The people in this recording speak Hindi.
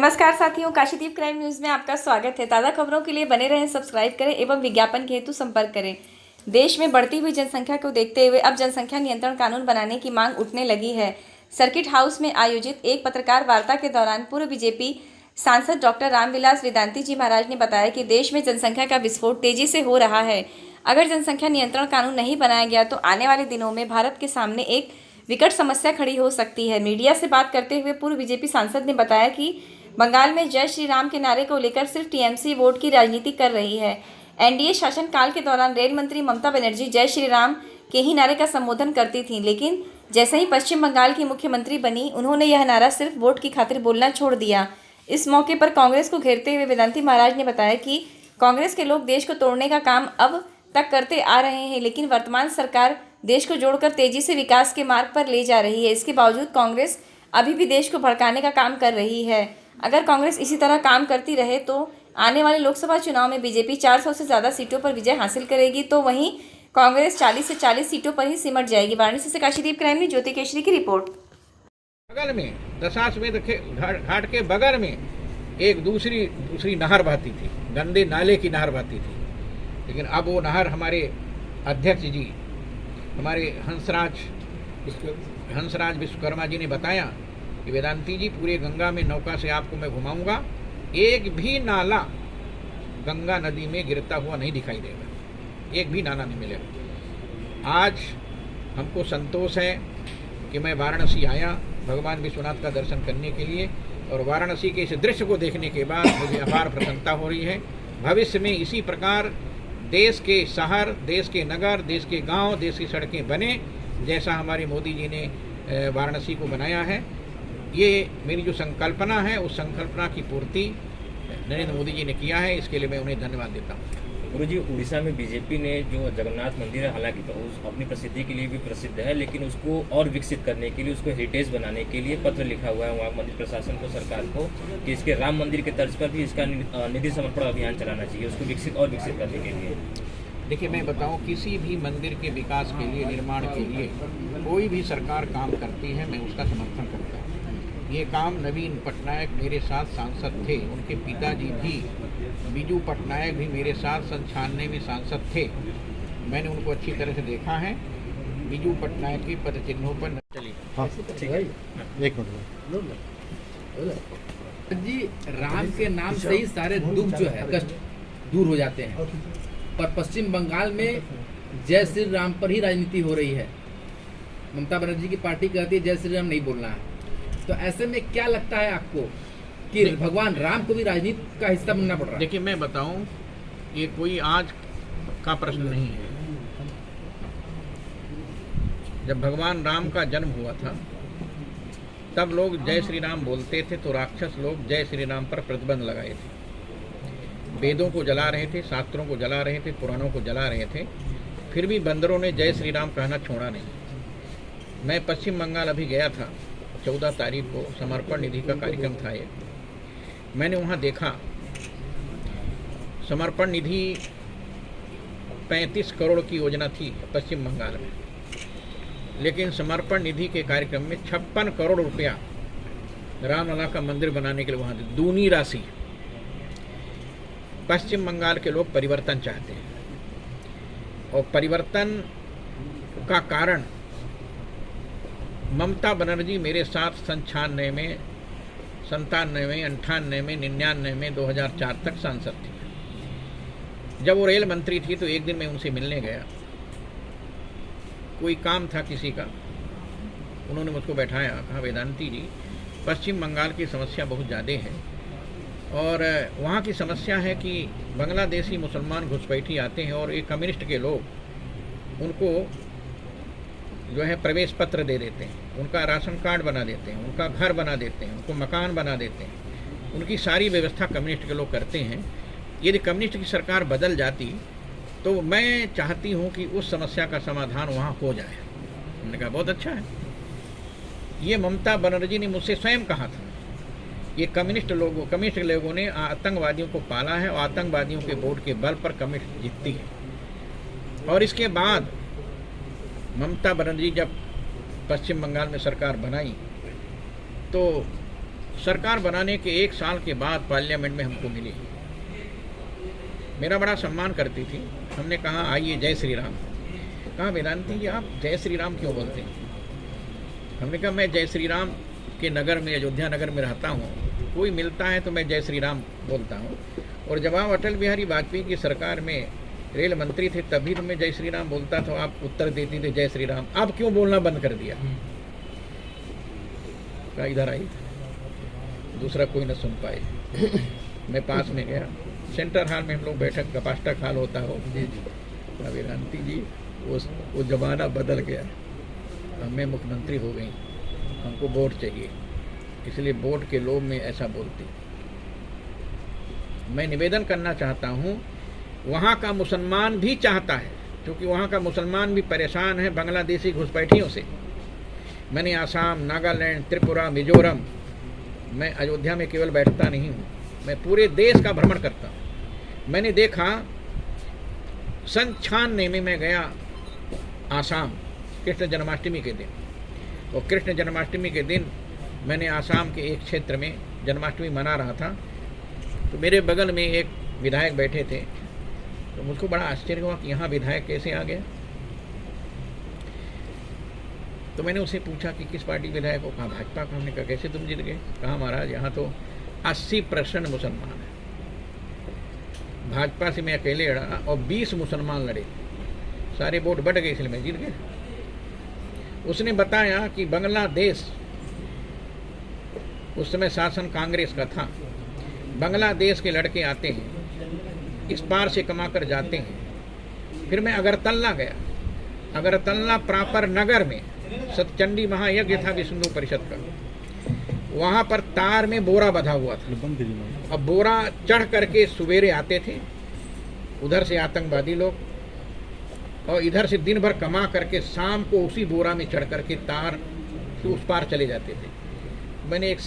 नमस्कार साथियों, काशीदीप क्राइम न्यूज़ में आपका स्वागत है। ताज़ा खबरों के लिए बने रहें, सब्सक्राइब करें एवं विज्ञापन के हेतु संपर्क करें। देश में बढ़ती हुई जनसंख्या को देखते हुए अब जनसंख्या नियंत्रण कानून बनाने की मांग उठने लगी है। सर्किट हाउस में आयोजित एक पत्रकार वार्ता के दौरान पूर्व बीजेपी सांसद डॉक्टर रामविलास वेदांती जी महाराज ने बताया कि देश में जनसंख्या का विस्फोट तेजी से हो रहा है। अगर जनसंख्या नियंत्रण कानून नहीं बनाया गया तो आने वाले दिनों में भारत के सामने एक विकट समस्या खड़ी हो सकती है। मीडिया से बात करते हुए पूर्व बीजेपी सांसद ने बताया कि बंगाल में जय श्री राम के नारे को लेकर सिर्फ टीएमसी वोट की राजनीति कर रही है। एनडीए शासनकाल के दौरान रेल मंत्री ममता बनर्जी जय श्री राम के ही नारे का संबोधन करती थीं, लेकिन जैसे ही पश्चिम बंगाल की मुख्यमंत्री बनी उन्होंने यह नारा सिर्फ वोट की खातिर बोलना छोड़ दिया। इस मौके पर कांग्रेस को घेरते हुए वेदांती महाराज ने बताया कि कांग्रेस के लोग देश को तोड़ने का काम अब तक करते आ रहे हैं, लेकिन वर्तमान सरकार देश को जोड़कर तेजी से विकास के मार्ग पर ले जा रही है। इसके बावजूद कांग्रेस अभी भी देश को भड़काने का काम कर रही है। अगर कांग्रेस इसी तरह काम करती रहे तो आने वाले लोकसभा चुनाव में बीजेपी 400 से ज़्यादा सीटों पर विजय हासिल करेगी, तो वहीं कांग्रेस 40 से 40 सीटों पर ही सिमट जाएगी। वाराणसी से काशीदीप क्राइम न्यूज़ ज्योति केशरी की रिपोर्ट। बगल में दशाश्वमेध घाट के बगल में एक दूसरी नहर बहती थी, गंदे नाले की नहर बहती थी, लेकिन अब वो नहर हमारे अध्यक्ष जी, हमारे हंसराज विश्वकर्मा जी ने बताया कि वेदांती जी पूरे गंगा में नौका से आपको मैं घुमाऊंगा, एक भी नाला गंगा नदी में गिरता हुआ नहीं दिखाई देगा, एक भी नाला नहीं मिलेगा। आज हमको संतोष है कि मैं वाराणसी आया भगवान विश्वनाथ का दर्शन करने के लिए, और वाराणसी के इस दृश्य को देखने के बाद मुझे अपार प्रसन्नता हो रही है। भविष्य में इसी प्रकार देश के शहर, देश के नगर, देश के गांव, देश की सड़कें बने जैसा हमारे मोदी जी ने वाराणसी को बनाया है। ये मेरी जो संकल्पना है उस संकल्पना की पूर्ति नरेंद्र मोदी जी ने किया है, इसके लिए मैं उन्हें धन्यवाद देता हूँ। गुरु जी, उड़ीसा में बीजेपी ने जो जगन्नाथ मंदिर है, हालांकि तो उस अपनी प्रसिद्धि के लिए भी प्रसिद्ध है, लेकिन उसको और विकसित करने के लिए, उसको हेरिटेज बनाने के लिए पत्र लिखा हुआ है वहाँ मंदिर प्रशासन को, सरकार को, कि इसके राम मंदिर के तर्ज पर भी इसका निधि समर्पण अभियान चलाना चाहिए, उसको विकसित और विकसित करने के लिए। देखिए, मैं बताऊं, किसी भी मंदिर के विकास के लिए, निर्माण के लिए कोई भी सरकार काम करती है, मैं उसका समर्थन करता हूँ। ये काम नवीन पटनायक मेरे साथ सांसद थे, उनके पिताजी भी बीजू पटनायक भी मेरे साथ 96 में सांसद थे, मैंने उनको अच्छी तरह से देखा है। बीजू पटनायक के पद चिन्हों पर चलिए। हाँ ठीक है, एक मिनट जी। राम के नाम से ही सारे दुख जो है, कष्ट दूर हो जाते हैं, पर पश्चिम बंगाल में जय श्री राम पर ही राजनीति हो रही है। ममता बनर्जी की पार्टी कहती है जय श्री राम नहीं बोलना है, तो ऐसे में क्या लगता है आपको कि भगवान राम को भी राजनीति का हिस्सा बनना पड़ रहा है? देखिए, मैं बताऊं, ये कोई आज का प्रश्न नहीं है। जब भगवान राम का जन्म हुआ था तब लोग जय श्री राम बोलते थे, तो राक्षस लोग जय श्री राम पर प्रतिबंध लगाए थे, वेदों को जला रहे थे, शास्त्रों को जला रहे थे, पुराणों को जला रहे थे, फिर भी बंदरों ने जय श्री राम कहना छोड़ा नहीं। मैं पश्चिम बंगाल अभी गया था, 14 तारीख को समर्पण निधि का कार्यक्रम था ये। मैंने वहाँ देखा समर्पण निधि 35 करोड़ की योजना थी पश्चिम बंगाल में, लेकिन समर्पण निधि के कार्यक्रम में 56 करोड़ रुपया रामलला का मंदिर बनाने के लिए वहाँ दूनी राशि। पश्चिम बंगाल के लोग परिवर्तन चाहते हैं, और परिवर्तन का कारण ममता बनर्जी मेरे साथ 96 में, 97 में, 98 में, 99 में, 2004 तक सांसद थी। जब वो रेल मंत्री थी तो एक दिन मैं उनसे मिलने गया, कोई काम था किसी का, उन्होंने मुझको बैठाया, कहा वेदांती जी, पश्चिम बंगाल की समस्या बहुत ज़्यादा है, और वहाँ की समस्या है कि बांग्लादेशी मुसलमान घुसपैठी आते हैं और एक कम्युनिस्ट के लोग उनको जो है प्रवेश पत्र दे देते हैं, उनका राशन कार्ड बना देते हैं, उनका घर बना देते हैं, उनको मकान बना देते हैं, उनकी सारी व्यवस्था कम्युनिस्ट के लोग करते हैं। यदि कम्युनिस्ट की सरकार बदल जाती तो मैं चाहती हूँ कि उस समस्या का समाधान वहाँ हो जाए। उन्होंने कहा बहुत अच्छा है। ये ममता बनर्जी ने मुझसे स्वयं कहा था, ये कम्युनिस्ट लोगों ने आतंकवादियों को पाला है, और आतंकवादियों के वोट के बल पर कम्युनिस्ट जीतती है। और इसके बाद ममता बनर्जी जब पश्चिम बंगाल में सरकार बनाई तो सरकार बनाने के 1 साल के बाद पार्लियामेंट में हमको मिली। मेरा बड़ा सम्मान करती थी। हमने कहा आइए जय श्री राम। कहा वेदांती जी आप जय श्री राम क्यों बोलते हैं? हमने कहा मैं जय श्री राम के नगर में, अयोध्या नगर में रहता हूँ, कोई मिलता है तो मैं जय श्री राम बोलता हूँ। और जब आप अटल बिहारी वाजपेयी की सरकार में रेल मंत्री थे तभी तो मैं जय श्री राम बोलता था, आप उत्तर देती थे जय श्री राम, आप क्यों बोलना बंद कर दिया? कहा इधर आई, दूसरा कोई न सुन पाए। मैं पास में गया, सेंटर हॉल में हम लोग बैठक, कपास्टक हॉल होता हो। वेदांती जी वो जमाना बदल गया, अब मैं मुख्यमंत्री हो गई, हमको वोट चाहिए, इसलिए वोट के लोभ में ऐसा बोलती। मैं निवेदन करना चाहता हूँ, वहाँ का मुसलमान भी चाहता है, क्योंकि वहाँ का मुसलमान भी परेशान है बांग्लादेशी घुसपैठियों से। मैंने आसाम, नागालैंड, त्रिपुरा, मिजोरम, मैं अयोध्या में केवल बैठता नहीं हूँ, मैं पूरे देश का भ्रमण करता हूँ। मैंने देखा सन 96 में मैं गया आसाम कृष्ण जन्माष्टमी के दिन, और कृष्ण जन्माष्टमी के दिन मैंने आसाम के एक क्षेत्र में जन्माष्टमी मना रहा था, तो मेरे बगल में एक विधायक बैठे थे, तो मुझको बड़ा आश्चर्य हुआ कि यहाँ विधायक कैसे आ गया। तो मैंने उसे पूछा कि किस पार्टी विधायक हो? कहा भाजपा का। हमने कहा कैसे तुम जीत गए? कहा महाराज यहाँ तो 80% मुसलमान है, भाजपा से मैं अकेले लड़ा और 20 मुसलमान लड़े, सारे वोट बढ़ गए इसलिए मैं जीत गया। उसने बताया कि बांग्लादेश, उस समय शासन कांग्रेस का था, बांग्लादेश के लड़के आते हैं, इस पार से कमा कर जाते हैं। फिर मैं अगरतला गया, अगरतला प्रॉपर नगर में सतचंडी महायज्ञ था विष्णु परिषद का, वहाँ पर तार में बोरा बंधा हुआ था। अब बोरा चढ़ करके सवेरे आते थे, उधर से आतंकवादी लोग, और इधर से दिन भर कमा करके शाम को उसी बोरा में चढ़ करके तार से उस पार चले जाते थे। मैंने एक